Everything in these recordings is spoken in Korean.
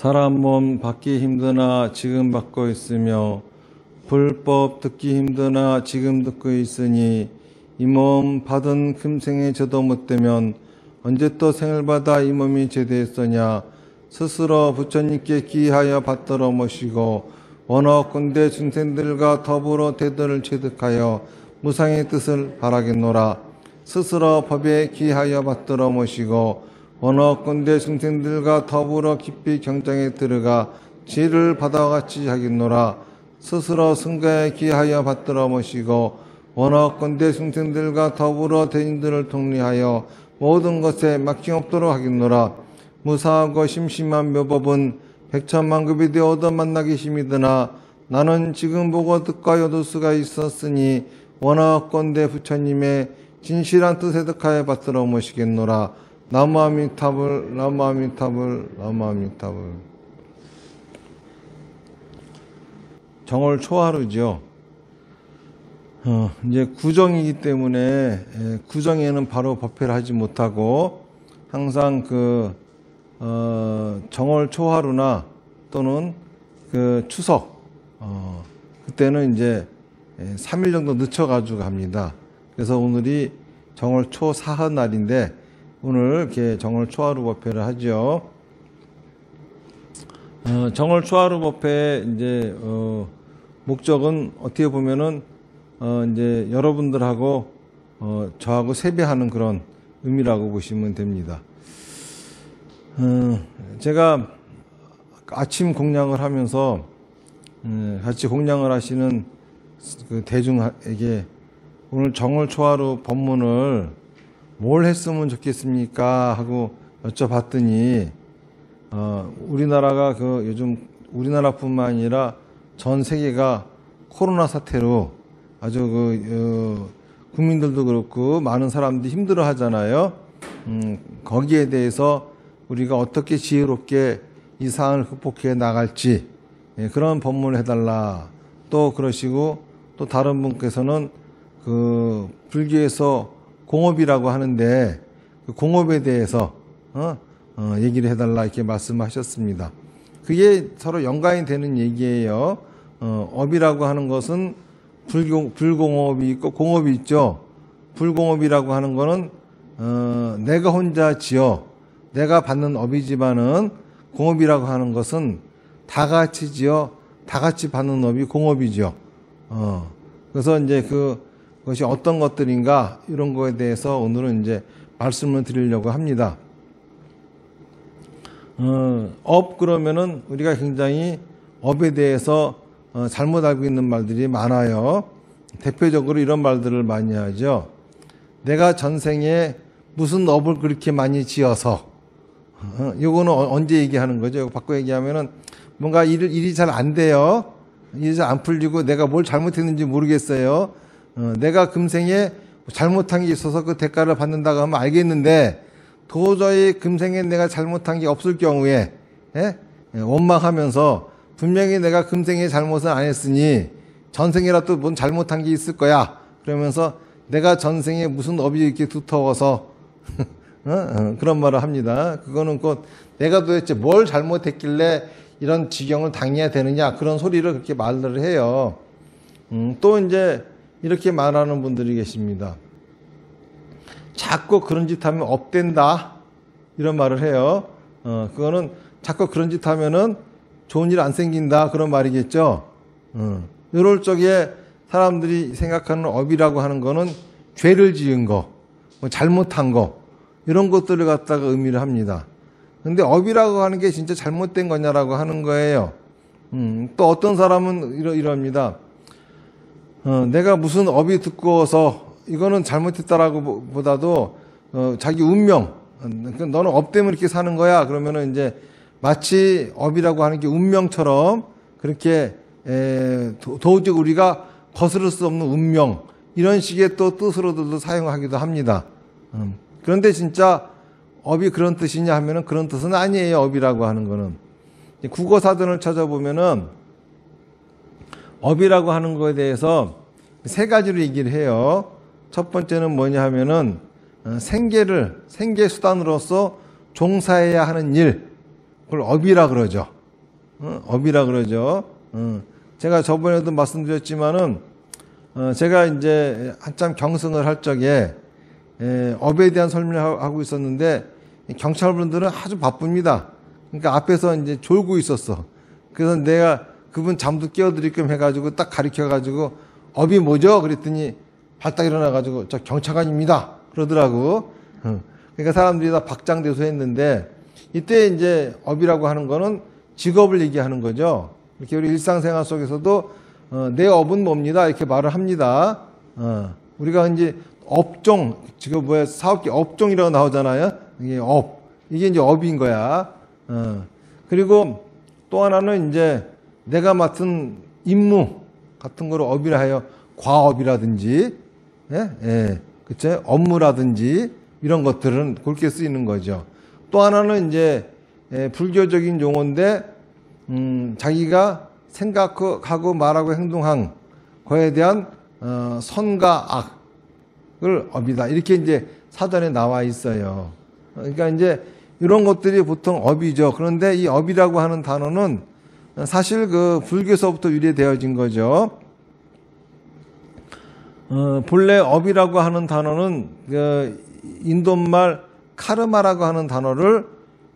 사람 몸 받기 힘드나 지금 받고 있으며 불법 듣기 힘드나 지금 듣고 있으니 이 몸 받은 금생에 저도 못되면 언제 또 생을 받아 이 몸이 제대했으냐. 스스로 부처님께 기하여 받들어 모시고 원어군대 중생들과 더불어 대도를 체득하여 무상의 뜻을 바라겠노라. 스스로 법에 기하여 받들어 모시고 원어군대 중생들과 더불어 깊이 경장에 들어가 지혜를 받아같이 하겠노라. 스스로 승가에 기하여 받들어 모시고 원어군대 중생들과 더불어 대인들을 통리하여 모든 것에 막힘없도록 하겠노라. 무사하고 심심한 묘법은 백천만급이 되어 얻어 만나기 힘이드나 나는 지금 보고 듣고 얻을 수가 있었으니 원어건대 부처님의 진실한 뜻에 득하여 받들어 모시겠노라. 나무아미타불 나무아미타불 나무아미타불. 정월 초하루죠. 이제 구정이기 때문에 구정에는 바로 법회를 하지 못하고 항상 정월 초하루나 또는 추석 그때는 이제 3일 정도 늦춰가지고 합니다. 그래서 오늘이 정월 초사흘 날인데 오늘 이렇게 정월 초하루 법회를 하죠. 정월 초하루 법회 이제 목적은 어떻게 보면은 이제 여러분들하고 저하고 세배하는 그런 의미라고 보시면 됩니다. 제가 아침 공양을 하면서 같이 공양을 하시는 그 대중에게 오늘 정월 초하루 법문을 뭘 했으면 좋겠습니까 하고 여쭤봤더니 우리나라가 요즘 우리나라뿐만 아니라 전 세계가 코로나 사태로 아주 국민들도 그렇고 많은 사람들이 힘들어 하잖아요. 거기에 대해서 우리가 어떻게 지혜롭게 이 사안을 극복해 나갈지 그런 법문을 해달라. 또 그러시고 또 다른 분께서는 불교에서 공업이라고 하는데 그 공업에 대해서 얘기를 해달라 이렇게 말씀하셨습니다. 그게 서로 연관이 되는 얘기예요. 업이라고 하는 것은 불공업이 있고 공업이 있죠. 불공업이라고 하는 거는 내가 혼자 지어 내가 받는 업이지만은 공업이라고 하는 것은 다 같이 지어 다 같이 받는 업이 공업이죠. 그래서 이제 그것이 어떤 것들인가 이런 거에 대해서 오늘은 이제 말씀을 드리려고 합니다. 업 그러면은 우리가 굉장히 업에 대해서 잘못 알고 있는 말들이 많아요. 대표적으로 이런 말들을 많이 하죠. 내가 전생에 무슨 업을 그렇게 많이 지어서 요거는 언제 얘기하는 거죠? 바꿔 얘기하면은 뭔가 일이 잘 안 돼요. 일이 잘 안 풀리고 내가 뭘 잘못했는지 모르겠어요. 내가 금생에 잘못한 게 있어서 그 대가를 받는다고 하면 알겠는데 도저히 금생에 내가 잘못한 게 없을 경우에 원망하면서 분명히 내가 금생에 잘못은 안 했으니 전생이라도 뭔 잘못한 게 있을 거야. 그러면서 내가 전생에 무슨 업이 이렇게 두터워서 그런 말을 합니다. 그거는 곧 내가 도대체 뭘 잘못했길래 이런 지경을 당해야 되느냐 그런 소리를 그렇게 말을 해요. 또 이제 이렇게 말하는 분들이 계십니다. 자꾸 그런 짓 하면 업된다 이런 말을 해요. 그거는 자꾸 그런 짓 하면은 좋은 일 안 생긴다 그런 말이겠죠. 이럴 적에 사람들이 생각하는 업이라고 하는 거는 죄를 지은 거, 뭐 잘못한 거 이런 것들을 갖다가 의미를 합니다. 근데 업이라고 하는 게 진짜 잘못된 거냐라고 하는 거예요. 또 어떤 사람은 이럽니다. 내가 무슨 업이 두꺼워서 이거는 잘못했다라고 보다도 자기 운명, 너는 업 때문에 이렇게 사는 거야. 그러면은 이제 마치 업이라고 하는 게 운명처럼 그렇게 도저히 우리가 거스를 수 없는 운명 이런 식의 또 뜻으로도 사용하기도 합니다. 그런데 진짜 업이 그런 뜻이냐 하면은 그런 뜻은 아니에요. 업이라고 하는 거는 국어 사전을 찾아보면은 업이라고 하는 거에 대해서 세 가지로 얘기를 해요. 첫 번째는 뭐냐 하면은 생계 수단으로서 종사해야 하는 일. 그걸 업이라 그러죠. 업이라 그러죠. 제가 저번에도 말씀드렸지만은, 제가 이제 한참 경승을 할 적에, 업에 대한 설명을 하고 있었는데, 경찰분들은 아주 바쁩니다. 그러니까 앞에서 이제 졸고 있었어. 그래서 내가 그분 잠도 깨워드릴 겸 해가지고 딱 가르쳐가지고, 업이 뭐죠? 그랬더니, 발딱 일어나가지고, 저 경찰관입니다. 그러더라고. 그러니까 사람들이 다 박장대소 했는데, 이때 이제 업이라고 하는 거는 직업을 얘기하는 거죠. 이렇게 우리 일상생활 속에서도 내 업은 뭡니다. 이렇게 말을 합니다. 우리가 이제 업종, 지금 뭐야, 사업계 업종이라고 나오잖아요. 이게 업. 이게 이제 업인 거야. 그리고 또 하나는 이제 내가 맡은 임무 같은 거를 업이라 해요. 과업이라든지, 그쵸? 업무라든지 이런 것들은 그렇게 쓰이는 거죠. 또 하나는 이제 불교적인 용어인데 자기가 생각하고 말하고 행동한 거에 대한 선과 악을 업이다. 이렇게 이제 사전에 나와 있어요. 그러니까 이제 이런 것들이 보통 업이죠. 그런데 이 업이라고 하는 단어는 사실 그 불교에서부터 유래되어진 거죠. 본래 업이라고 하는 단어는 그 인도말 카르마라고 하는 단어를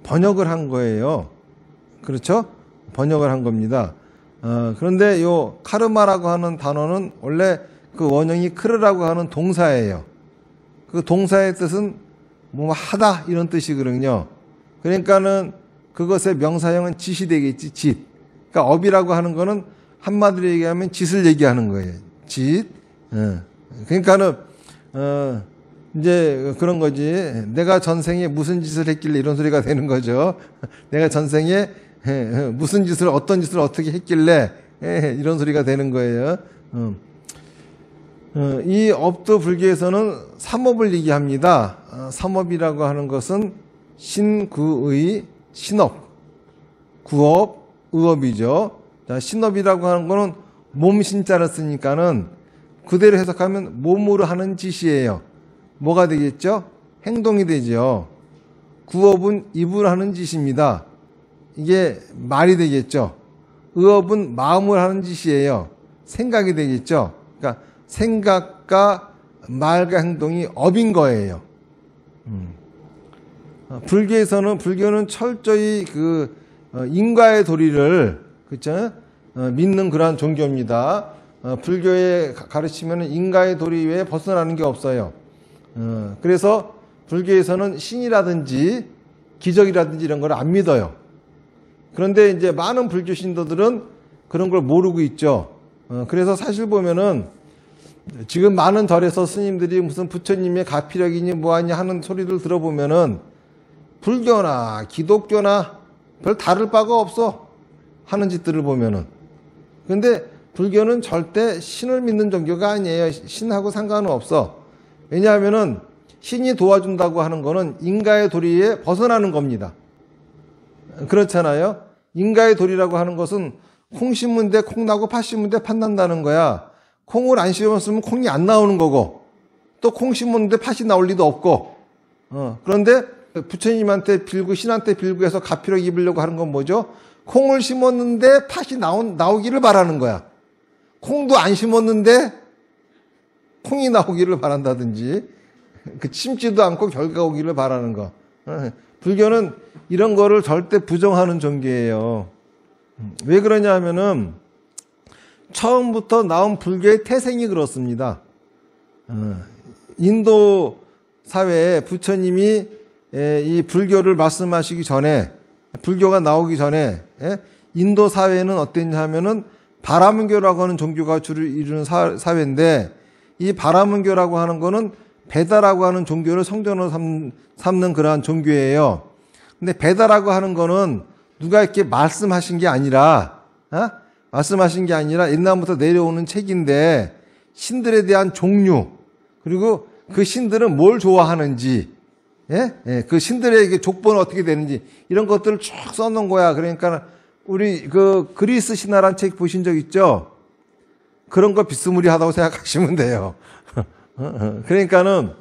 번역을 한 거예요. 그렇죠? 번역을 한 겁니다. 그런데 요 카르마라고 하는 단어는 원래 그 원형이 크르라고 하는 동사예요. 그 동사의 뜻은 뭐 하다 이런 뜻이거든요. 그러니까는 그것의 명사형은 짓이 되겠지, 짓. 그러니까 업이라고 하는 거는 한마디로 얘기하면 짓을 얘기하는 거예요. 짓. 그러니까는 이제 그런 거지. 내가 전생에 무슨 짓을 했길래 이런 소리가 되는 거죠. 내가 전생에 무슨 짓을 어떤 짓을 어떻게 했길래 이런 소리가 되는 거예요. 이 업도 불교에서는 삼업을 얘기합니다. 삼업이라고 하는 것은 신구의 신업, 구업, 의업이죠. 자, 신업이라고 하는 거는 몸 신자를 쓰니까는 그대로 해석하면 몸으로 하는 짓이에요. 뭐가 되겠죠? 행동이 되죠. 구업은 입으로 하는 짓입니다. 이게 말이 되겠죠. 의업은 마음으로 하는 짓이에요. 생각이 되겠죠. 그러니까 생각과 말과 행동이 업인 거예요. 불교는 철저히 그 인과의 도리를 그렇죠? 믿는 그러한 종교입니다. 불교의 가르치면 인과의 도리 외에 벗어나는 게 없어요. 그래서 불교에서는 신이라든지 기적이라든지 이런 걸 안 믿어요. 그런데 이제 많은 불교 신도들은 그런 걸 모르고 있죠. 그래서 사실 보면은 지금 많은 절에서 스님들이 무슨 부처님의 가피력이니 뭐하니 하는 소리를 들어보면은 불교나 기독교나 별 다를 바가 없어. 하는 짓들을 보면은. 근데 불교는 절대 신을 믿는 종교가 아니에요. 신하고 상관은 없어. 왜냐하면은 신이 도와준다고 하는 거는 인가의 도리에 벗어나는 겁니다. 그렇잖아요. 인가의 도리라고 하는 것은 콩 심은 데 콩 나고 팥 심은 데 팥 난다는 거야. 콩을 안 심었으면 콩이 안 나오는 거고 또 콩 심었는데 팥이 나올 리도 없고 그런데 부처님한테 빌고 신한테 빌고 해서 가피력 입으려고 하는 건 뭐죠? 콩을 심었는데 팥이 나오기를 바라는 거야. 콩도 안 심었는데 콩이 나오기를 바란다든지 심지도 않고 결과가 오기를 바라는 거. 불교는 이런 거를 절대 부정하는 종교예요. 왜 그러냐 하면은 처음부터 나온 불교의 태생이 그렇습니다. 인도 사회에 부처님이 이 불교를 말씀하시기 전에 불교가 나오기 전에 인도 사회는 어땠냐 하면은 바라문교라고 하는 종교가 주를 이루는 사회인데 이 바라문교라고 하는 거는 베다라고 하는 종교를 성전으로 삼는 그러한 종교예요. 근데 베다라고 하는 거는 누가 이렇게 말씀하신 게 아니라 말씀하신 게 아니라 옛날부터 내려오는 책인데 신들에 대한 종류 그리고 그 신들은 뭘 좋아하는지 그 신들의 족보는 어떻게 되는지 이런 것들을 쭉 써놓은 거야. 그러니까 우리 그 그리스 신화란 책 보신 적 있죠? 그런 거 비스무리하다고 생각하시면 돼요. 그러니까는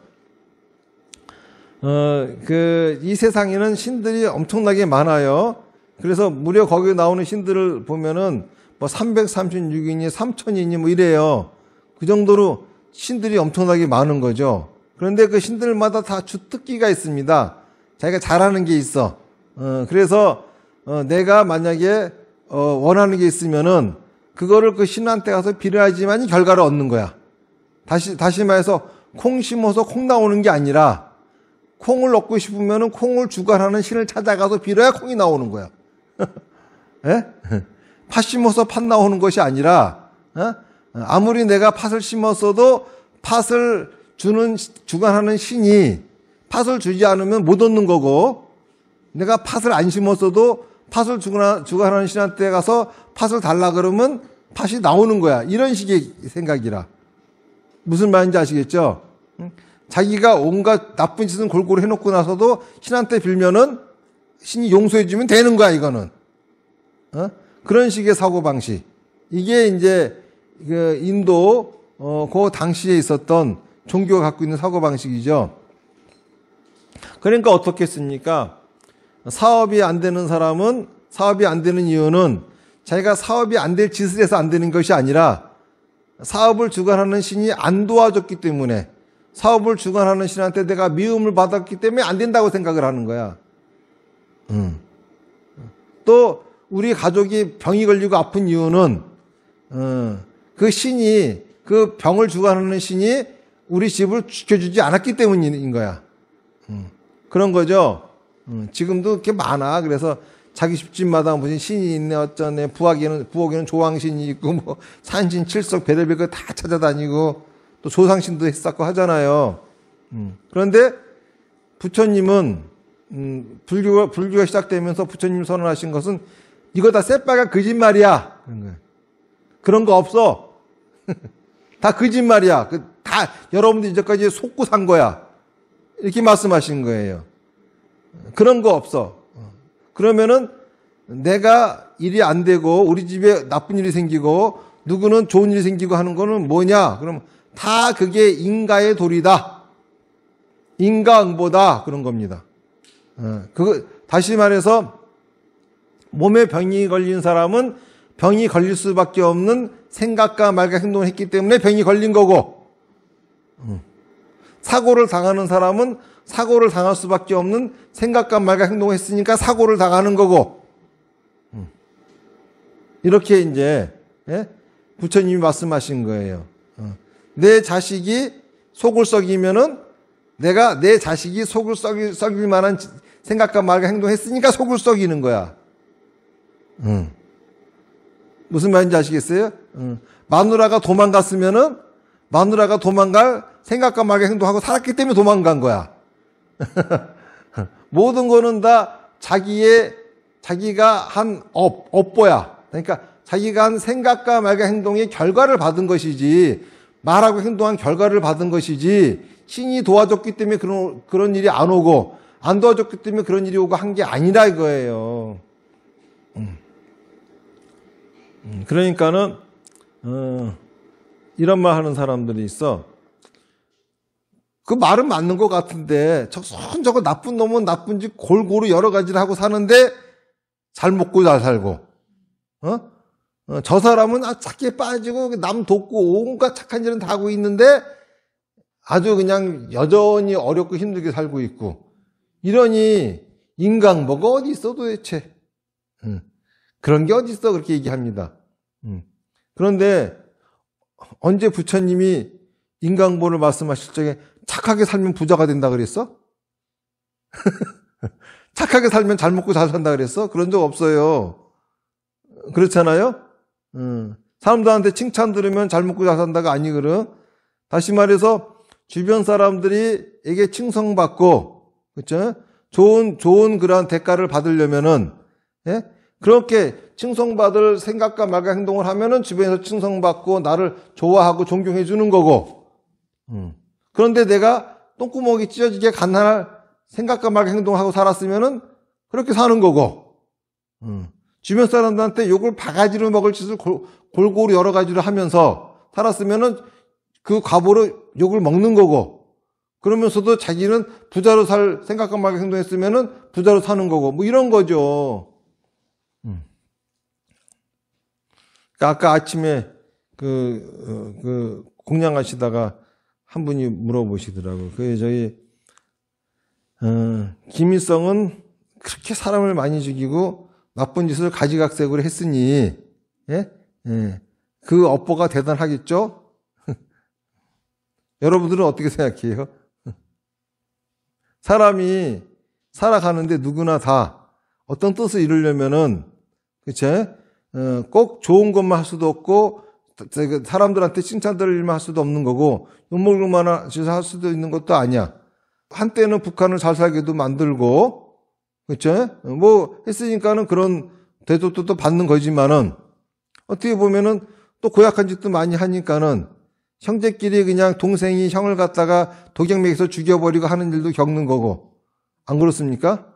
이 세상에는 신들이 엄청나게 많아요. 그래서 무려 거기 나오는 신들을 보면은 뭐 336이니 3000이니 뭐 이래요. 그 정도로 신들이 엄청나게 많은 거죠. 그런데 그 신들마다 다 주특기가 있습니다. 자기가 잘하는 게 있어. 그래서 내가 만약에 원하는 게 있으면은 그거를 그 신한테 가서 빌어야지만 결과를 얻는 거야. 다시 말해서 콩 심어서 콩 나오는 게 아니라 콩을 얻고 싶으면은 콩을 주관하는 신을 찾아가서 빌어야 콩이 나오는 거야. 예? 팥 심어서 팥 나오는 것이 아니라 아무리 내가 팥을 심었어도 팥을 주관하는 신이 팥을 주지 않으면 못 얻는 거고, 내가 팥을 안 심었어도 팥을 주관하는 신한테 가서 팥을 달라 그러면 팥이 나오는 거야. 이런 식의 생각이라. 무슨 말인지 아시겠죠? 자기가 온갖 나쁜 짓은 골고루 해놓고 나서도 신한테 빌면은 신이 용서해주면 되는 거야, 이거는. 그런 식의 사고방식. 이게 이제 그 인도 그 당시에 있었던 종교가 갖고 있는 사고방식이죠. 그러니까 어떻겠습니까? 사업이 안 되는 사람은 사업이 안 되는 이유는 자기가 사업이 안 될 짓을 해서 안 되는 것이 아니라 사업을 주관하는 신이 안 도와줬기 때문에, 사업을 주관하는 신한테 내가 미움을 받았기 때문에 안 된다고 생각을 하는 거야. 또 우리 가족이 병이 걸리고 아픈 이유는 그 신이, 그 병을 주관하는 신이 우리 집을 지켜주지 않았기 때문인 거야. 그런 거죠. 지금도 그렇게 많아. 그래서 자기 집집마다 무슨 신이 있네, 어쩌네, 부엌에는 조왕신이 있고, 뭐, 산신, 칠석, 별의별 거 다 찾아다니고, 또 조상신도 했었고 하잖아요. 그런데 부처님은, 불교가 시작되면서 부처님 선언하신 것은 이거 다 새빨간 거짓말이야. 그런 거 없어. 다 거짓말이야. 다 여러분들 이제까지 속고 산 거야. 이렇게 말씀하신 거예요. 그런 거 없어. 그러면은 내가 일이 안 되고 우리 집에 나쁜 일이 생기고 누구는 좋은 일이 생기고 하는 거는 뭐냐? 그럼 다 그게 인가의 도리다. 인과응보다. 그런 겁니다. 다시 말해서 몸에 병이 걸린 사람은 병이 걸릴 수밖에 없는 생각과 말과 행동을 했기 때문에 병이 걸린 거고, 사고를 당하는 사람은 사고를 당할 수밖에 없는 생각과 말과 행동을 했으니까 사고를 당하는 거고, 이렇게 이제 부처님이 말씀하신 거예요. 내 자식이 속을 썩이면은 내가 내 자식이 속을 썩일 만한 생각과 말과 행동을 했으니까 속을 썩이는 거야. 무슨 말인지 아시겠어요? 마누라가 도망갔으면은 마누라가 도망갈 생각과 말과 행동하고 살았기 때문에 도망간 거야. 모든 거는 다 자기가 한 업보야. 그러니까 자기가 한 생각과 말과 행동의 결과를 받은 것이지, 말하고 행동한 결과를 받은 것이지, 신이 도와줬기 때문에 그런 일이 안 오고, 안 도와줬기 때문에 그런 일이 오고 한 게 아니라 이거예요. 그러니까는 이런 말 하는 사람들이 있어. 그 말은 맞는 것 같은데 저거 나쁜 놈은 나쁜 짓 골고루 여러 가지를 하고 사는데 잘 먹고 잘 살고, 저 사람은 착해 빠지고 남 돕고 온갖 착한 일은 다 하고 있는데 아주 그냥 여전히 어렵고 힘들게 살고 있고, 이러니 인간뭐가 어디 있어 도대체. 그런 게 어디 있어, 그렇게 얘기합니다. 그런데 언제 부처님이 인간보를 말씀하실 적에 착하게 살면 부자가 된다 그랬어? 착하게 살면 잘 먹고 잘 산다 그랬어? 그런 적 없어요. 그렇잖아요? 사람들한테 칭찬 들으면 잘 먹고 잘 산다가 아니거든. 다시 말해서 주변 사람들이에게 칭송받고, 그렇죠? 좋은 그러한 대가를 받으려면은, 그렇게 칭송받을 생각과 말과 행동을 하면은 주변에서 칭송받고 나를 좋아하고 존경해 주는 거고, 그런데 내가 똥구멍이 찢어지게 갓난할 생각과 말과 행동하고 살았으면은 그렇게 사는 거고, 주변 사람들한테 욕을 바가지로 먹을 짓을 골고루 여러 가지로 하면서 살았으면은 그 과보로 욕을 먹는 거고, 그러면서도 자기는 부자로 살 생각과 말과 행동했으면은 부자로 사는 거고, 뭐 이런 거죠. 아까 아침에 공양하시다가 한 분이 물어보시더라고요. 김일성은 그렇게 사람을 많이 죽이고 나쁜 짓을 가지각색으로 했으니, 예? 예. 그 업보가 대단하겠죠? 여러분들은 어떻게 생각해요? 사람이 살아가는데 누구나 다 어떤 뜻을 이루려면은, 그쵸? 꼭 좋은 것만 할 수도 없고, 사람들한테 칭찬 들을 일만 할 수도 없는 거고, 욕먹을만 할 수도 있는 것도 아니야. 한때는 북한을 잘 살게도 만들고, 그쵸? 했으니까는 그런 대접도 또 받는 거지만은, 어떻게 보면은 또 고약한 짓도 많이 하니까는, 형제끼리 그냥 동생이 형을 갖다가 독약맥에서 죽여버리고 하는 일도 겪는 거고, 안 그렇습니까?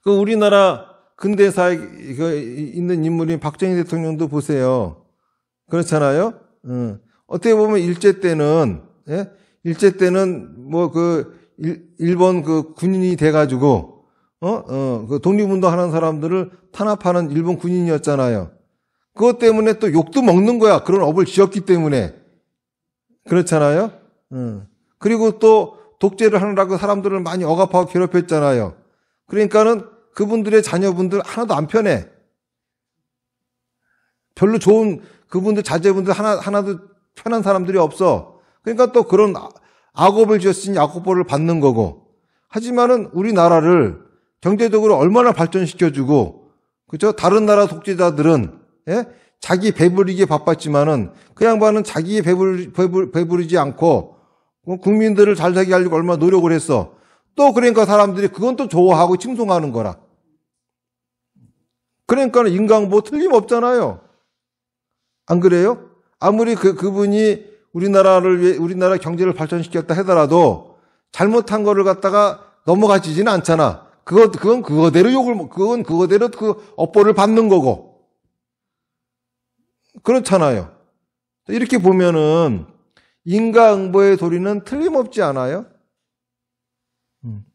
우리나라 근대사에 있는 인물인 박정희 대통령도 보세요. 그렇잖아요? 어떻게 보면 일제 때는, 예? 일제 때는 일본 군인이 돼가지고, 독립운동 하는 사람들을 탄압하는 일본 군인이었잖아요. 그것 때문에 또 욕도 먹는 거야. 그런 업을 지었기 때문에. 그렇잖아요? 그리고 또 독재를 하느라고 사람들을 많이 억압하고 괴롭혔잖아요. 그러니까는 그분들의 자녀분들 하나도 안 편해. 별로 좋은 그분들 자제분들 하나도 편한 사람들이 없어. 그러니까 또 그런 악업을 지었으니 악업벌을 받는 거고. 하지만은 우리나라를 경제적으로 얼마나 발전시켜주고, 그죠? 다른 나라 독재자들은, 예? 자기 배부리기에 바빴지만은 그 양반은 자기의 배부르지 않고 국민들을 잘 살게 하려고 얼마나 노력을 했어. 또 그러니까 사람들이 그건 또 좋아하고 칭송하는 거라. 그러니까 인강보 틀림없잖아요. 안 그래요? 아무리 그분이 우리나라 경제를 발전시켰다 하더라도 잘못한 거를 갖다가 넘어가지지는 않잖아. 그건 그거대로 그 업보를 받는 거고. 그렇잖아요. 이렇게 보면은 인과응보의 도리는 틀림없지 않아요?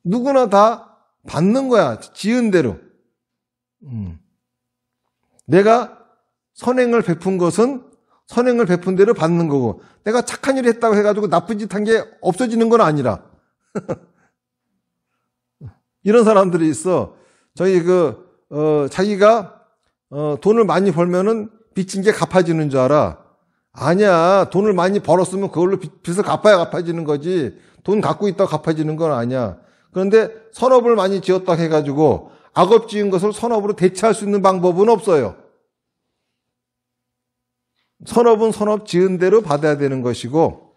누구나 다 받는 거야. 지은 대로. 내가 선행을 베푼 것은 선행을 베푼 대로 받는 거고, 내가 착한 일을 했다고 해가지고 나쁜 짓 한 게 없어지는 건 아니라. 이런 사람들이 있어. 자기가 돈을 많이 벌면은 빚진 게 갚아지는 줄 알아. 아니야. 돈을 많이 벌었으면 그걸로 빚을 갚아지는 거지. 돈 갖고 있다고 갚아지는 건 아니야. 그런데 선업을 많이 지었다고 해가지고 악업 지은 것을 선업으로 대체할 수 있는 방법은 없어요. 선업은 선업 지은 대로 받아야 되는 것이고,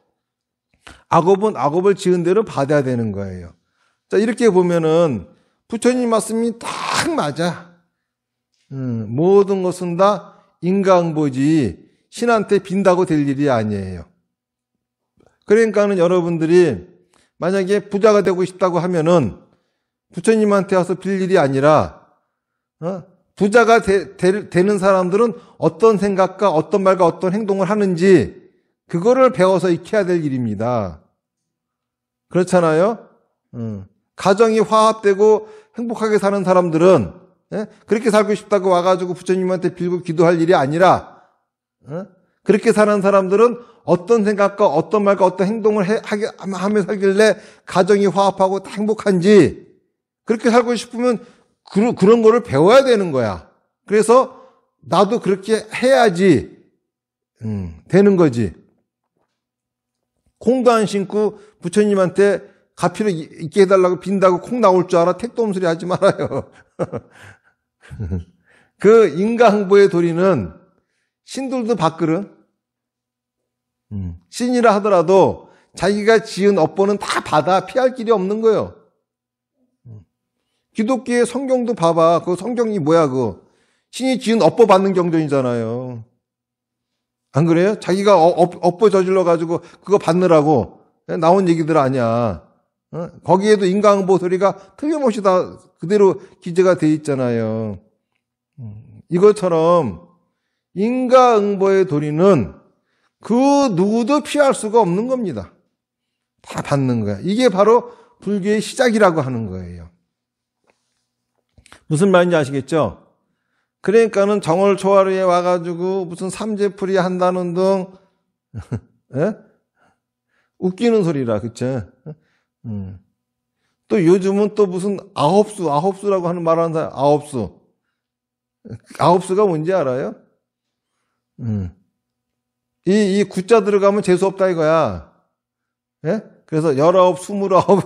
악업은 악업을 지은 대로 받아야 되는 거예요. 자, 이렇게 보면은 부처님 말씀이 딱 맞아. 모든 것은 다 인과응보지 신한테 빈다고 될 일이 아니에요. 그러니까는 여러분들이 만약에 부자가 되고 싶다고 하면은 부처님한테 와서 빌 일이 아니라, 부자가 되는 사람들은 어떤 생각과 어떤 말과 어떤 행동을 하는지 그거를 배워서 익혀야 될 일입니다. 그렇잖아요? 가정이 화합되고 행복하게 사는 사람들은, 예? 그렇게 살고 싶다고 와가지고 부처님한테 빌고 기도할 일이 아니라, 그렇게 사는 사람들은 어떤 생각과 어떤 말과 어떤 행동을 하며 살길래 가정이 화합하고 행복한지, 그렇게 살고 싶으면 그런 거를 배워야 되는 거야. 그래서 나도 그렇게 해야지 되는 거지. 콩도 안 신고 부처님한테 가피를 있게 해달라고 빈다고 콩 나올 줄 알아? 택도 없는 소리 하지 말아요. 그 인과응보의 도리는 신들도 밥그릇, 신이라 하더라도 자기가 지은 업보는 다 받아. 피할 길이 없는 거예요. 기독교의 성경도 봐봐. 그 성경이 뭐야, 신이 지은 업보 받는 경전이잖아요. 안 그래요? 자기가 업보 저질러가지고 그거 받느라고 나온 얘기들 아니야. 거기에도 인과응보 소리가 틀림없이 다 그대로 기재가 돼 있잖아요. 이것처럼 인과응보의 도리는 그 누구도 피할 수가 없는 겁니다. 다 받는 거야. 이게 바로 불교의 시작이라고 하는 거예요. 무슨 말인지 아시겠죠? 그러니까는 정월초하루에 와가지고 무슨 삼재풀이 한다는 등, 예? 웃기는 소리라, 그쵸? 또 요즘은 또 무슨 아홉수라고 하는 말 하는 사람, 아홉수. 아홉수가 뭔지 알아요? 이 구자 들어가면 재수 없다 이거야. 예? 그래서 19, 29.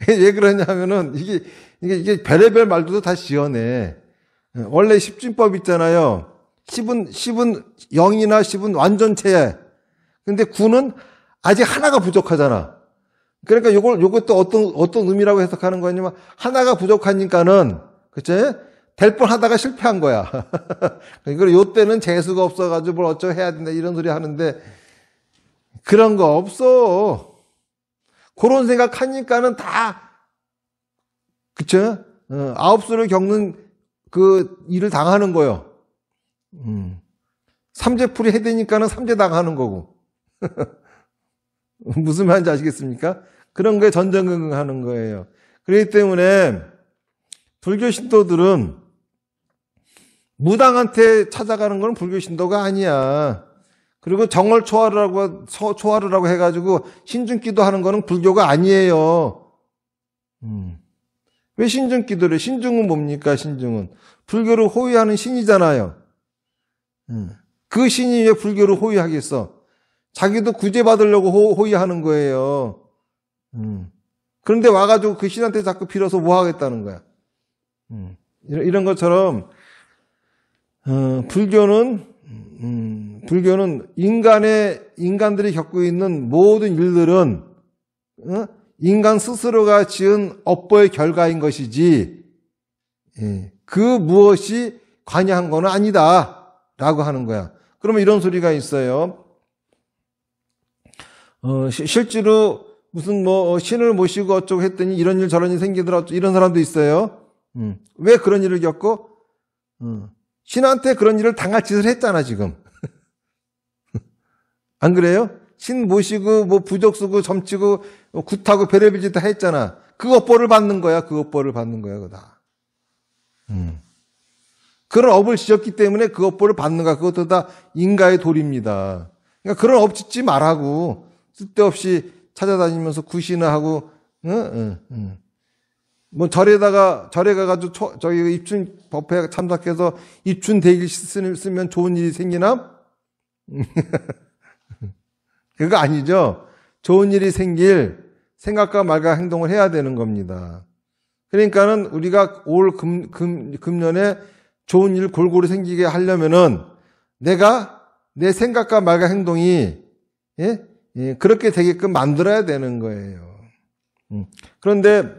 왜 그러냐면은 이게 별의별 말도 다 지어내. 원래 십진법 있잖아요. 10은 0이나 10은 완전체야. 근데 9는 아직 하나가 부족하잖아. 그러니까 요것도 어떤 의미라고 해석하는 거냐면 하나가 부족하니까는, 그치? 될 뻔 하다가 실패한 거야. 그리고 요때는 재수가 없어가지고 뭘 어쩌고 해야 된다 이런 소리 하는데 그런 거 없어. 그런 생각하니까는 다, 그쵸? 아홉수를 겪는 그 일을 당하는 거요. 삼재풀이 해대니까는 삼재 당하는 거고. 무슨 말인지 아시겠습니까? 그런 거에 전전긍긍하는 거예요. 그렇기 때문에 불교 신도들은 무당한테 찾아가는 건 불교 신도가 아니야. 그리고 초하루라고 해가지고 신중기도 하는 거는 불교가 아니에요. 왜 신중기도를? 신중은 뭡니까? 신중은 불교를 호위하는 신이잖아요. 그 신이 왜 불교를 호위하겠어? 자기도 구제받으려고 호위하는 거예요. 그런데 와가지고 그 신한테 자꾸 빌어서 뭐 하겠다는 거야. 이런 것처럼 불교는 인간들이 겪고 있는 모든 일들은 인간 스스로가 지은 업보의 결과인 것이지 그 무엇이 관여한 거는 아니다라고 하는 거야. 그러면 이런 소리가 있어요. 실제로 무슨 신을 모시고 어쩌고 했더니 이런 일 저런 일 생기더라 이런 사람도 있어요. 왜 그런 일을 겪고? 신한테 그런 일을 당할 짓을 했잖아 지금. 안 그래요? 신 모시고 부적 쓰고 점치고 굿하고 별의별 짓 다 했잖아. 그 업보를 받는 거야. 그 업보를 받는 거야. 그거 다. 그런 업을 지었기 때문에 그 업보를 받는 거야. 그것도 다 인가의 도리입니다. 그러니까 그런 업 짓지 말라고. 쓸데없이 찾아다니면서 구신을 하고, 절에 가가지고 저기 입춘 법회에 참석해서 입춘 대길 쓰면 좋은 일이 생기나? 그거 아니죠. 좋은 일이 생길 생각과 말과 행동을 해야 되는 겁니다. 그러니까는 우리가 올 금년에 좋은 일 골고루 생기게 하려면은 내가 내 생각과 말과 행동이 그렇게 되게끔 만들어야 되는 거예요. 그런데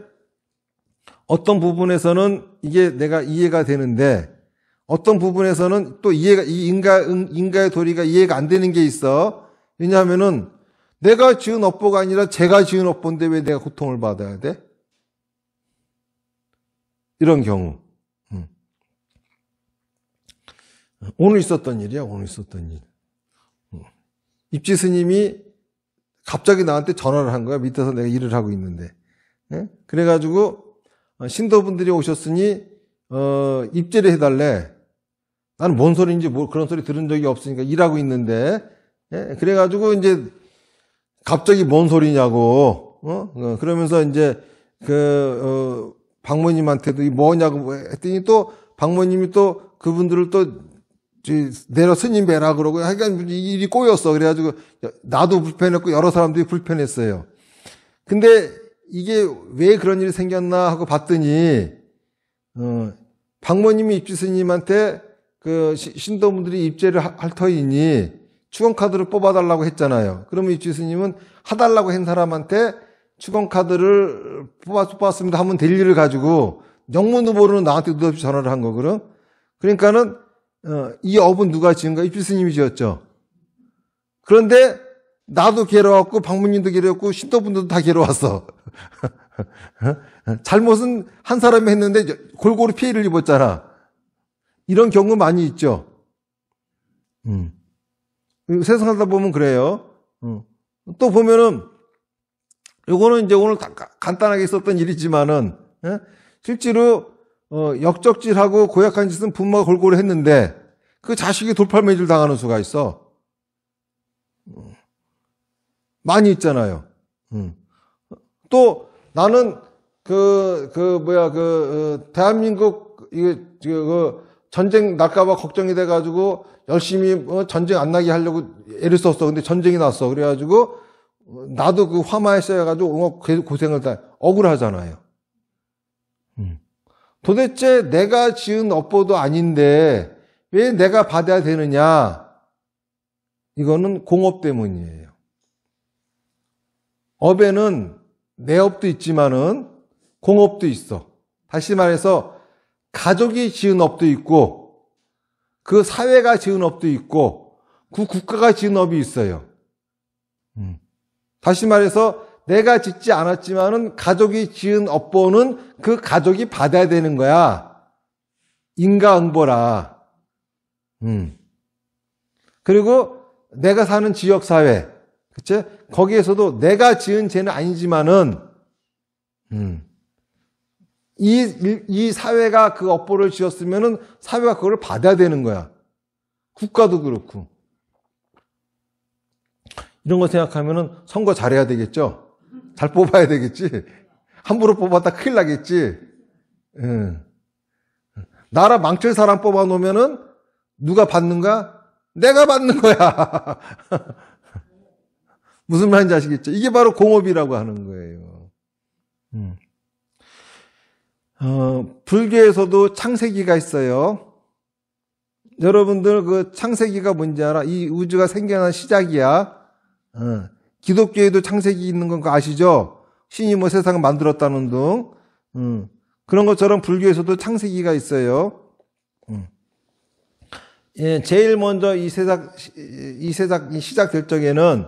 어떤 부분에서는 이게 내가 이해가 되는데 어떤 부분에서는 또 인가의 도리가 이해가 안 되는 게 있어. 왜냐하면은 내가 지은 업보가 아니라 제가 지은 업보인데 왜 내가 고통을 받아야 돼? 이런 경우. 오늘 있었던 일이야, 오늘 있었던 일. 입지 스님이 갑자기 나한테 전화를 한 거야. 밑에서 내가 일을 하고 있는데. 그래가지고 신도분들이 오셨으니 입제를 해달래. 나는 뭔 소리인지 그런 소리 들은 적이 없으니까 일하고 있는데. 그래가지고 이제 갑자기 뭔 소리냐고. 그러면서 이제 박모님한테도 뭐냐고 했더니 또 박모님이 또 그분들을 또 내려 스님 뵈라 그러고 하여간 일이 꼬였어. 그래가지고 나도 불편했고 여러 사람들이 불편했어요. 근데 이게 왜 그런 일이 생겼나 하고 봤더니 박모님이 입지 스님한테 그 신도분들이 입제를 할 터이니 축원카드를 뽑아달라고 했잖아요. 그러면 입지 스님은 하달라고 한 사람한테 축원카드를 뽑았습니다 하면 될 일을 가지고 영문도 모르는 나한테 느닷없이 전화를 한 거거든. 그러니까는 이 업은 누가 지은가? 입지 스님이 지었죠. 그런데 나도 괴로웠고 박모님도 괴로웠고 신도분들도 다 괴로웠어. 잘못은 한 사람이 했는데 골고루 피해를 입었잖아. 이런 경우 많이 있죠. 세상 살다 보면 그래요. 또 보면은 요거는 이제 오늘 간단하게 있었던 일이지만은 실제로 역적질하고 고약한 짓은 부모가 골고루 했는데 그 자식이 돌팔매질 당하는 수가 있어. 많이 있잖아요. 또 나는 대한민국 전쟁 날까봐 걱정이 돼가지고 열심히 전쟁 안 나게 하려고 애를 썼어. 근데 전쟁이 났어. 그래가지고 나도 그 화마에 쌓여가지고 고생을 다 억울하잖아요. 도대체 내가 지은 업보도 아닌데 왜 내가 받아야 되느냐? 이거는 공업 때문이에요. 업에는 내 업도 있지만은 공업도 있어. 다시 말해서 가족이 지은 업도 있고 그 사회가 지은 업도 있고 그 국가가 지은 업이 있어요. 다시 말해서 내가 짓지 않았지만은 가족이 지은 업보는 그 가족이 받아야 되는 거야. 인과응보라. 그리고 내가 사는 지역사회, 그치? 거기에서도 내가 지은 죄는 아니지만은, 이 사회가 그 업보를 지었으면은 사회가 그걸 받아야 되는 거야. 국가도 그렇고. 이런 거 생각하면은 선거 잘해야 되겠죠? 잘 뽑아야 되겠지? 함부로 뽑았다 큰일 나겠지? 나라 망칠 사람 뽑아 놓으면은 누가 받는가? 내가 받는 거야. 무슨 말인지 아시겠죠? 이게 바로 공업이라고 하는 거예요. 불교에서도 창세기가 있어요. 여러분들 그 창세기가 뭔지 알아? 이 우주가 생겨난 시작이야. 기독교에도 창세기 있는 건 아시죠? 신이 뭐 세상을 만들었다는 등. 그런 것처럼 불교에서도 창세기가 있어요. 예, 제일 먼저 이 시작될 적에는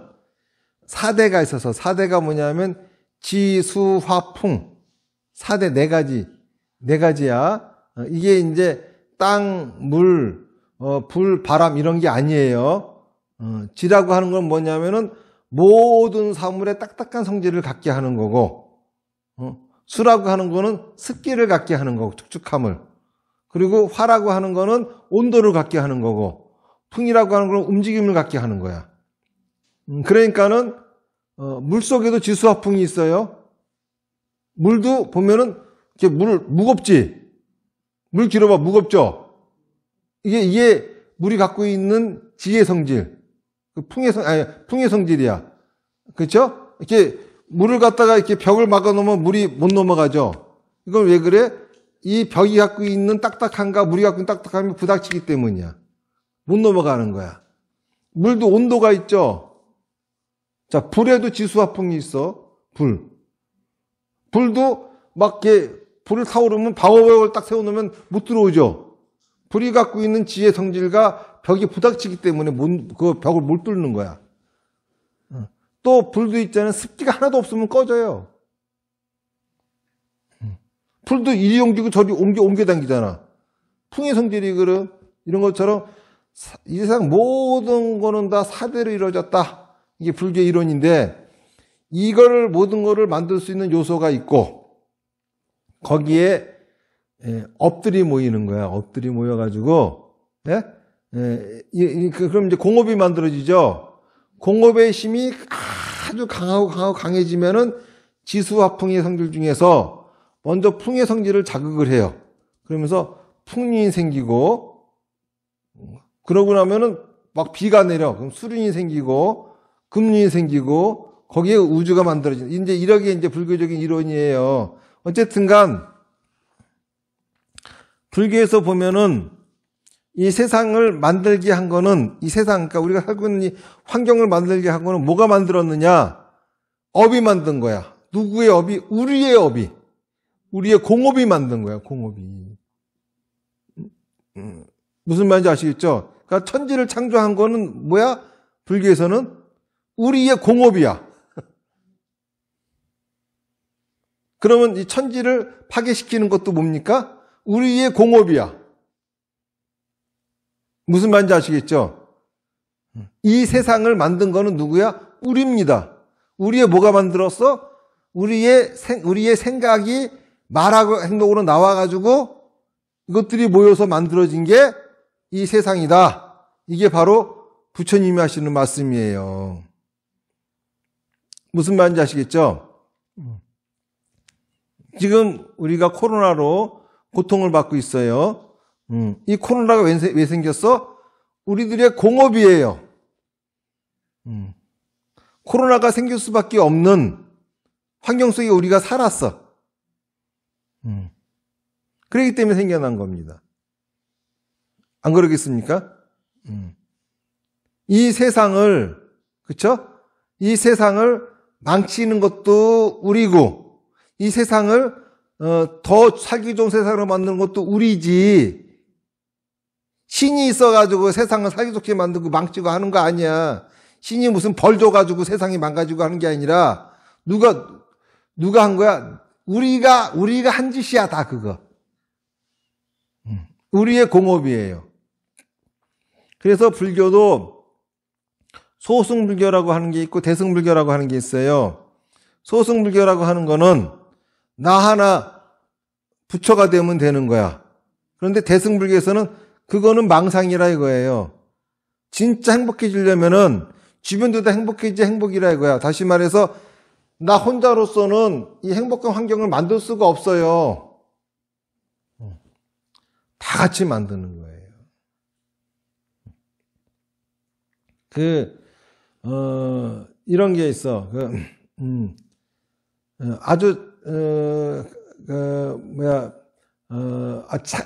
4대가 있어서 4대가 뭐냐면 지수화풍 4대 네 가지야. 이게 이제 땅, 물, 불, 바람 이런 게 아니에요. 지라고 하는 건 뭐냐면은 모든 사물에 딱딱한 성질을 갖게 하는 거고, 수라고 하는 거는 습기를 갖게 하는 거고, 축축함을. 그리고 화라고 하는 거는 온도를 갖게 하는 거고, 풍이라고 하는 거는 움직임을 갖게 하는 거야. 그러니까는 물 속에도 지수화풍이 있어요. 물도 보면은 이렇게 무겁지. 물 길어봐 무겁죠. 이게 물이 갖고 있는 지의 성질, 풍의 성질이야. 그렇죠? 이렇게 물을 갖다가 이렇게 벽을 막아 놓으면 물이 못 넘어가죠. 이건 왜 그래? 이 벽이 갖고 있는 딱딱함과 물이 갖고 있는 딱딱함이 부닥치기 때문이야. 못 넘어가는 거야. 물도 온도가 있죠. 자, 불에도 지수화풍이 있어. 불도 막 이렇게 불을 타오르면 방어벽을 딱 세워놓으면 못 들어오죠. 불이 갖고 있는 지의 성질과 벽이 부닥치기 때문에 그 벽을 못 뚫는 거야. 또 불도 있잖아요. 습기가 하나도 없으면 꺼져요. 불도 이리 옮기고 저리 옮겨 당기잖아. 풍의 성질이 그런 이런 것처럼 이 세상 모든 거는 다 사대로 이루어졌다. 이게 불교의 이론인데 이거를 모든 거를 만들 수 있는 요소가 있고 거기에 업들이 모이는 거야. 업들이 모여가지고 그럼 이제 공업이 만들어지죠. 공업의 힘이 아주 강하고 강해지면은 지수화풍의 성질 중에서 먼저 풍의 성질을 자극을 해요. 그러면서 풍륜이 생기고 그러고 나면은 막 비가 내려. 그럼 수륜이 생기고 금륜이 생기고 거기에 우주가 만들어지는 이제 이렇게 이제 불교적인 이론이에요. 어쨌든간 불교에서 보면은 이 세상을 만들게 한 거는 이 세상, 그러니까 우리가 살고 있는 이 환경을 만들게 한 거는 뭐가 만들었느냐? 업이 만든 거야. 누구의 업이? 우리의 업이. 우리의 공업이 만든 거야, 공업이. 무슨 말인지 아시겠죠? 그러니까 천지를 창조한 거는 뭐야? 불교에서는 우리의 공업이야. 그러면 이 천지를 파괴시키는 것도 뭡니까? 우리의 공업이야. 무슨 말인지 아시겠죠? 이 세상을 만든 거는 누구야? 우리입니다. 우리의 뭐가 만들었어? 우리의 생각이 말하고 행동으로 나와가지고 이것들이 모여서 만들어진 게 이 세상이다. 이게 바로 부처님이 하시는 말씀이에요. 무슨 말인지 아시겠죠? 지금 우리가 코로나로 고통을 받고 있어요. 이 코로나가 왜 생겼어? 우리들의 공업이에요. 코로나가 생길 수밖에 없는 환경 속에 우리가 살았어. 그렇기 때문에 생겨난 겁니다. 안 그러겠습니까? 이 세상을, 그쵸? 이 세상을 망치는 것도 우리고, 이 세상을 더 살기 좋은 세상으로 만드는 것도 우리지. 신이 있어가지고 세상을 살기 좋게 만들고 망치고 하는 거 아니야. 신이 무슨 벌 줘가지고 세상이 망가지고 하는 게 아니라, 누가 한 거야? 우리가 한 짓이야, 다 그거. 우리의 공업이에요. 그래서 불교도 소승불교라고 하는 게 있고 대승불교라고 하는 게 있어요. 소승불교라고 하는 거는 나 하나 부처가 되면 되는 거야. 그런데 대승불교에서는 그거는 망상이라 이거예요. 진짜 행복해지려면은 주변도 다 행복해지야 행복이라 이거야. 다시 말해서 나 혼자로서는 이 행복한 환경을 만들 수가 없어요. 다 같이 만드는 거예요. 이런 게 있어. 아주,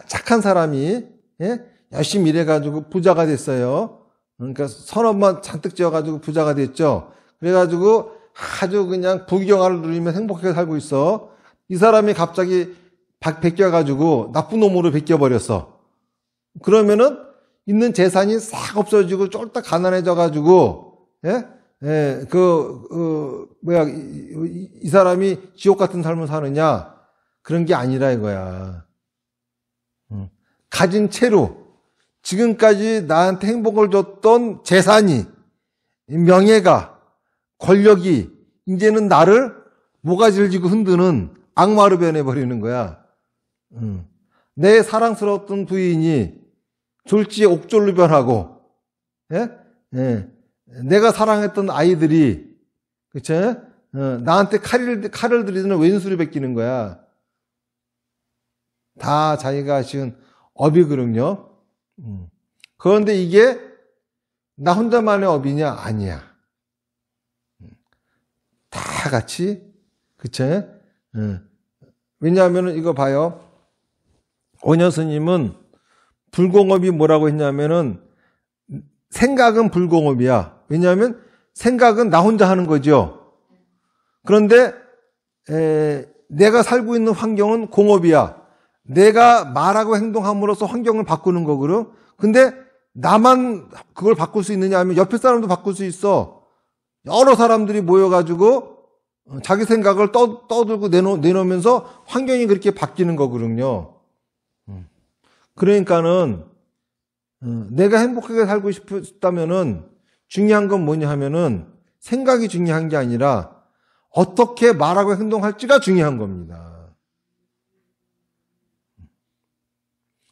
착한 사람이, 예? 열심히 일해가지고 부자가 됐어요. 그러니까 선업만 잔뜩 지어가지고 부자가 됐죠. 그래가지고 아주 그냥 부귀영화를 누리며 행복하게 살고 있어. 이 사람이 갑자기 베껴가지고 나쁜 놈으로 베껴버렸어. 그러면은 있는 재산이 싹 없어지고 쫄딱 가난해져가지고, 예? 예, 이 사람이 지옥 같은 삶을 사느냐? 그런 게 아니라 이거야. 가진 채로, 지금까지 나한테 행복을 줬던 재산이, 명예가, 권력이, 이제는 나를 모가지를 쥐고 흔드는 악마로 변해버리는 거야. 내 사랑스러웠던 부인이 졸지에 옥졸로 변하고, 예? 예. 내가 사랑했던 아이들이, 그쵸? 나한테 칼을 들이는 왼수를 베끼는 거야. 다 자기가 지은 업이거든요. 그런데 이게 나 혼자만의 업이냐? 아니야. 다 같이, 그쵸? 왜냐하면 이거 봐요. 오녀 스님은 불공업이 뭐라고 했냐면은 생각은 불공업이야. 왜냐하면 생각은 나 혼자 하는 거죠. 그런데 내가 살고 있는 환경은 공업이야. 내가 말하고 행동함으로써 환경을 바꾸는 거거든. 근데 나만 그걸 바꿀 수 있느냐 하면 옆에 사람도 바꿀 수 있어. 여러 사람들이 모여가지고 자기 생각을 떠들고 내놓으면서 환경이 그렇게 바뀌는 거거든요. 그러니까는 내가 행복하게 살고 싶다면은 중요한 건 뭐냐 하면은 생각이 중요한 게 아니라 어떻게 말하고 행동할지가 중요한 겁니다.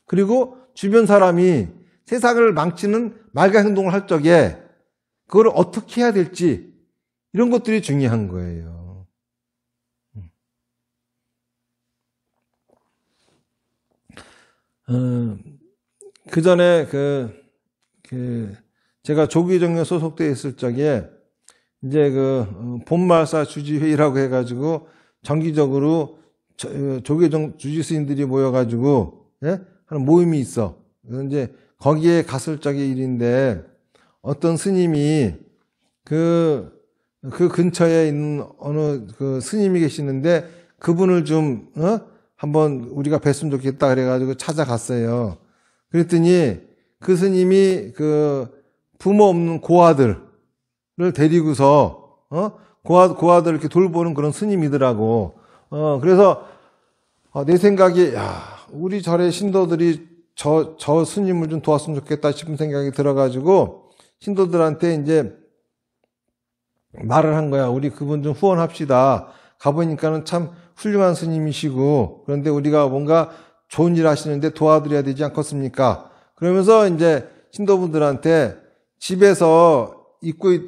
그리고 주변 사람이 세상을 망치는 말과 행동을 할 적에 그걸 어떻게 해야 될지 이런 것들이 중요한 거예요. 그 전에 제가 조기정에 소속돼 있을 적에 이제 본말사 주지회의라고 해가지고 정기적으로 조계종 주지스님들이 모여가지고, 예? 하는 모임이 있어. 그래서 이제 거기에 갔을 적의 일인데 어떤 스님이 그 근처에 있는 어느 스님이 계시는데 그분을 좀, 한번 우리가 뵀으면 좋겠다 그래가지고 찾아갔어요. 그랬더니 그 스님이 부모 없는 고아들을 데리고서, 고아들 이렇게 돌보는 그런 스님이더라고. 그래서, 내 생각에, 우리 절의 신도들이 저 스님을 좀 도왔으면 좋겠다 싶은 생각이 들어가지고, 신도들한테 이제 말을 한 거야. 우리 그분 좀 후원합시다. 가보니까는 참 훌륭한 스님이시고, 그런데 우리가 뭔가 좋은 일 하시는데 도와드려야 되지 않겠습니까? 그러면서 이제 신도분들한테 집에서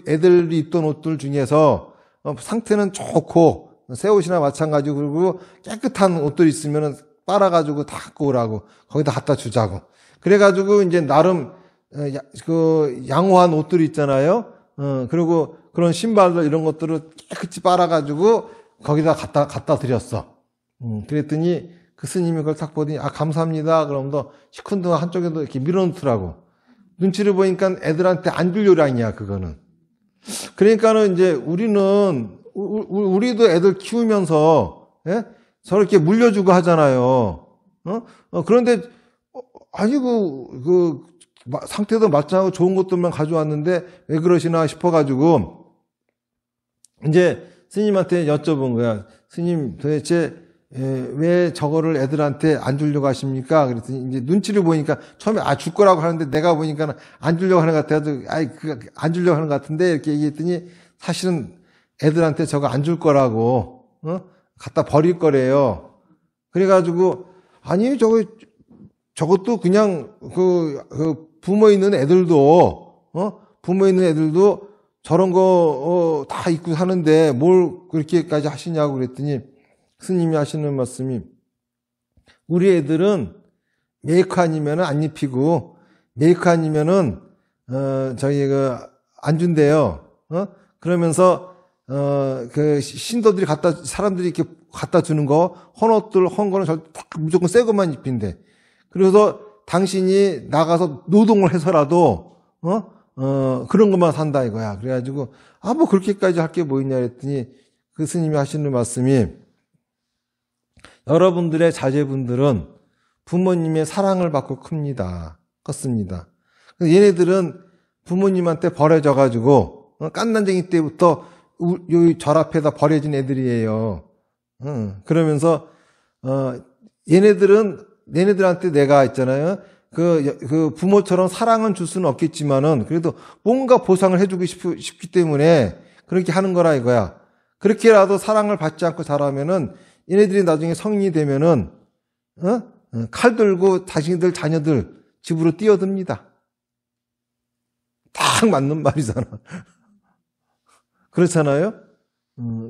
애들이 입던 옷들 중에서 상태는 좋고 새 옷이나 마찬가지고 그리고 깨끗한 옷들 있으면 빨아가지고 다 갖고 오라고 거기다 갖다 주자고. 그래가지고 이제 나름 그 양호한 옷들이 있잖아요. 그리고 그런 신발들 이런 것들을 깨끗이 빨아가지고 거기다 갖다 드렸어. 그랬더니 그 스님이 그걸 딱 보더니 감사합니다. 그러면서 시큰둥 한쪽에도 이렇게 밀어놓더라고. 눈치를 보니까 애들한테 안 줄 요량이야 그거는. 그러니까는 이제 우리도 애들 키우면서 예? 저렇게 물려주고 하잖아요. 그런데 상태도 말짱하고 좋은 것들만 가져왔는데 왜 그러시나 싶어가지고 이제 스님한테 여쭤본 거야. 스님 도대체 왜 저거를 애들한테 안 주려고 하십니까? 그랬더니 이제 눈치를 보니까 처음에 줄 거라고 하는데 내가 보니까 안 주려고 하는 것 같아서 안 주려고 하는 것 같은데 이렇게 얘기했더니 사실은 애들한테 저거 안 줄 거라고 갖다 버릴 거래요. 그래가지고 아니 저것도 그냥 부모 있는 애들도 저런 거 다 입고 사는데 뭘 그렇게까지 하시냐고 그랬더니 스님이 하시는 말씀이 우리 애들은 메이커 아니면 안 입히고 메이커 아니면은 안 준대요. 그러면서 그 신도들이 사람들이 이렇게 갖다 주는 거 헌 거는 무조건 새 것만 입힌대. 그래서 당신이 나가서 노동을 해서라도 그런 것만 산다 이거야. 그래가지고 뭐 그렇게까지 할 게 뭐 있냐 그랬더니 그 스님이 하시는 말씀이 여러분들의 자제분들은 부모님의 사랑을 받고 컸습니다. 얘네들은 부모님한테 버려져가지고 깐난쟁이 때부터 절 앞에다 버려진 애들이에요. 그러면서 얘네들한테 내가 있잖아요. 그 부모처럼 사랑은 줄 수는 없겠지만은 그래도 뭔가 보상을 해주고 싶기 때문에 그렇게 하는 거라 이거야. 그렇게라도 사랑을 받지 않고 자라면은 얘네들이 나중에 성인이 되면은 칼 들고 자신들 자녀들 집으로 뛰어듭니다. 딱 맞는 말이잖아. 그렇잖아요.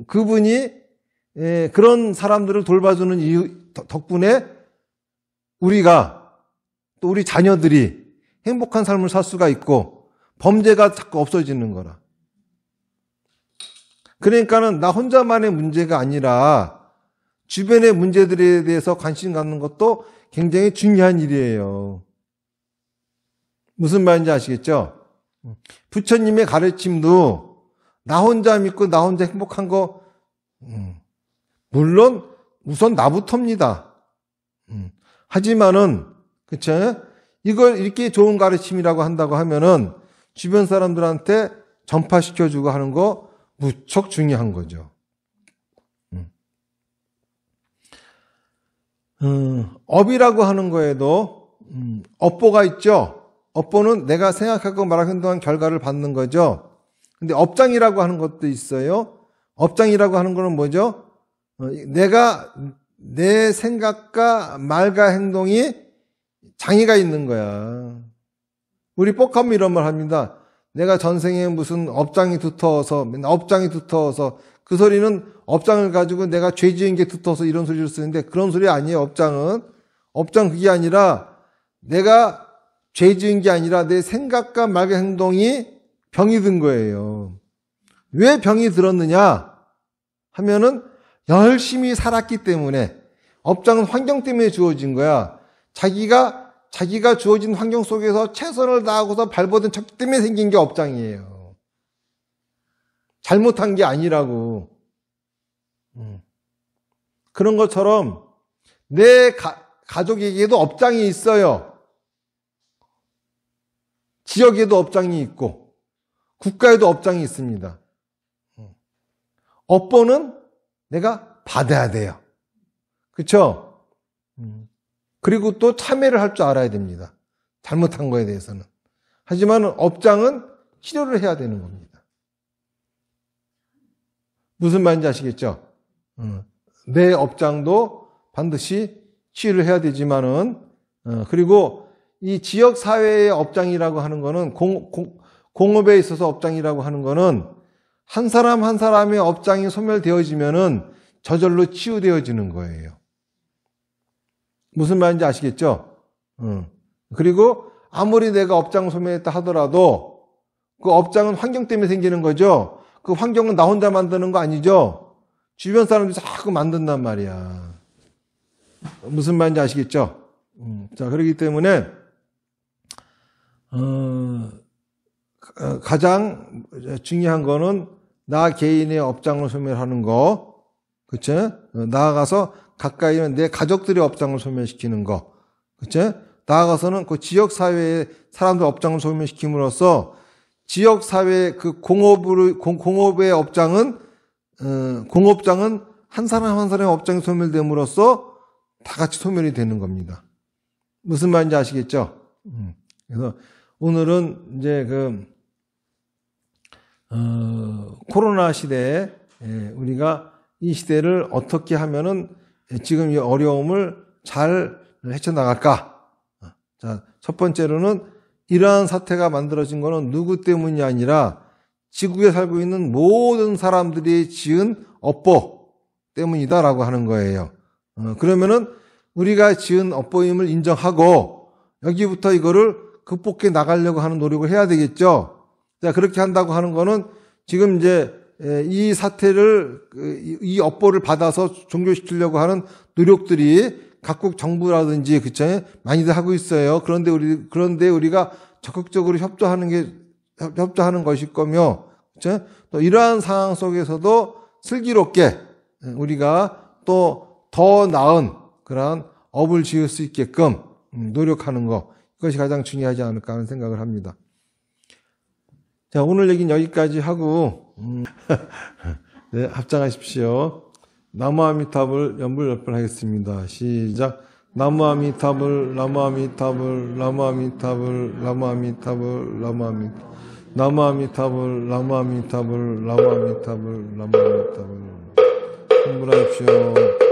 그분이 그런 사람들을 돌봐주는 이유 덕분에 우리가 또 우리 자녀들이 행복한 삶을 살 수가 있고 범죄가 자꾸 없어지는 거라. 그러니까는 나 혼자만의 문제가 아니라 주변의 문제들에 대해서 관심 갖는 것도 굉장히 중요한 일이에요. 무슨 말인지 아시겠죠? 부처님의 가르침도 나 혼자 믿고 나 혼자 행복한 거 물론 우선 나부터입니다. 하지만은 그쵸? 이걸 이렇게 좋은 가르침이라고 한다고 하면은 주변 사람들한테 전파시켜주고 하는 거 무척 중요한 거죠. 업이라고 하는 거에도 업보가 있죠. 업보는 내가 생각하고 말하고 행동한 결과를 받는 거죠. 근데 업장이라고 하는 것도 있어요. 업장이라고 하는 거는 뭐죠? 내가 내 생각과 말과 행동이 장애가 있는 거야. 우리 뻑하면 이런 말 합니다. 내가 전생에 무슨 업장이 두터워서 그 소리는 업장을 가지고 내가 죄 지은 게 두터워서 이런 소리를 쓰는데 그런 소리 아니에요. 업장 그게 아니라 내가 죄 지은 게 아니라 내 생각과 말과 행동이 병이 든 거예요. 왜 병이 들었느냐 하면은 열심히 살았기 때문에. 업장은 환경 때문에 주어진 거야. 자기가 주어진 환경 속에서 최선을 다하고서 발버둥 쳤기 때문에 생긴 게 업장이에요. 잘못한 게 아니라고. 그런 것처럼 내 가족에게도 업장이 있어요. 지역에도 업장이 있고 국가에도 업장이 있습니다. 업보는 내가 받아야 돼요. 그렇죠? 그리고 또 참회를 할 줄 알아야 됩니다. 잘못한 거에 대해서는. 하지만 업장은 치료를 해야 되는 겁니다. 무슨 말인지 아시겠죠? 내 업장도 반드시 치유를 해야 되지만은, 그리고 이 지역사회의 업장이라고 하는 거는, 공업에 있어서 업장이라고 하는 거는, 한 사람 한 사람의 업장이 소멸되어지면은 저절로 치유되어지는 거예요. 무슨 말인지 아시겠죠? 그리고 아무리 내가 업장을 소멸했다 하더라도 그 업장은 환경 때문에 생기는 거죠. 그 환경은 나 혼자 만드는 거 아니죠? 주변 사람들이 자꾸 만든단 말이야. 무슨 말인지 아시겠죠? 자, 그렇기 때문에 가장 중요한 거는 나 개인의 업장을 소멸하는 거, 그쵸? 나아가서 가까이 있는 내 가족들의 업장을 소멸시키는 거, 그쵸? 나아가서는 그 지역사회의 사람들 업장을 소멸시킴으로써 지역사회 그 공업의 업장은, 공업장은 한 사람 한 사람의 업장이 소멸됨으로써 다 같이 소멸이 되는 겁니다. 무슨 말인지 아시겠죠? 그래서 오늘은 이제 코로나 시대에 우리가 이 시대를 어떻게 하면은 지금 이 어려움을 잘 헤쳐나갈까? 자, 첫 번째로는 이러한 사태가 만들어진 거는 누구 때문이 아니라 지구에 살고 있는 모든 사람들이 지은 업보 때문이다라고 하는 거예요. 그러면은 우리가 지은 업보임을 인정하고 여기부터 이거를 극복해 나가려고 하는 노력을 해야 되겠죠. 자, 그렇게 한다고 하는 거는 지금 이제 이 사태를, 이 업보를 받아서 종결시키려고 하는 노력들이 각국 정부라든지, 그쵸? 많이들 하고 있어요. 그런데 우리가 적극적으로 협조하는 것일 거며, 그쵸? 또 이러한 상황 속에서도 슬기롭게 우리가 또 더 나은 그러한 업을 지을 수 있게끔 노력하는 것. 그것이 가장 중요하지 않을까 하는 생각을 합니다. 자, 오늘 얘기는 여기까지 하고, 네, 합장하십시오. 나무아미타불 연불 몇 번 하겠습니다. 시작. 나무아미타불, 나무아미타불, 나무아미타불, 나무아미타불, 나무아미타불, 나무아미타불, 나무아미타불, 나무아미타불. 공부하십시오.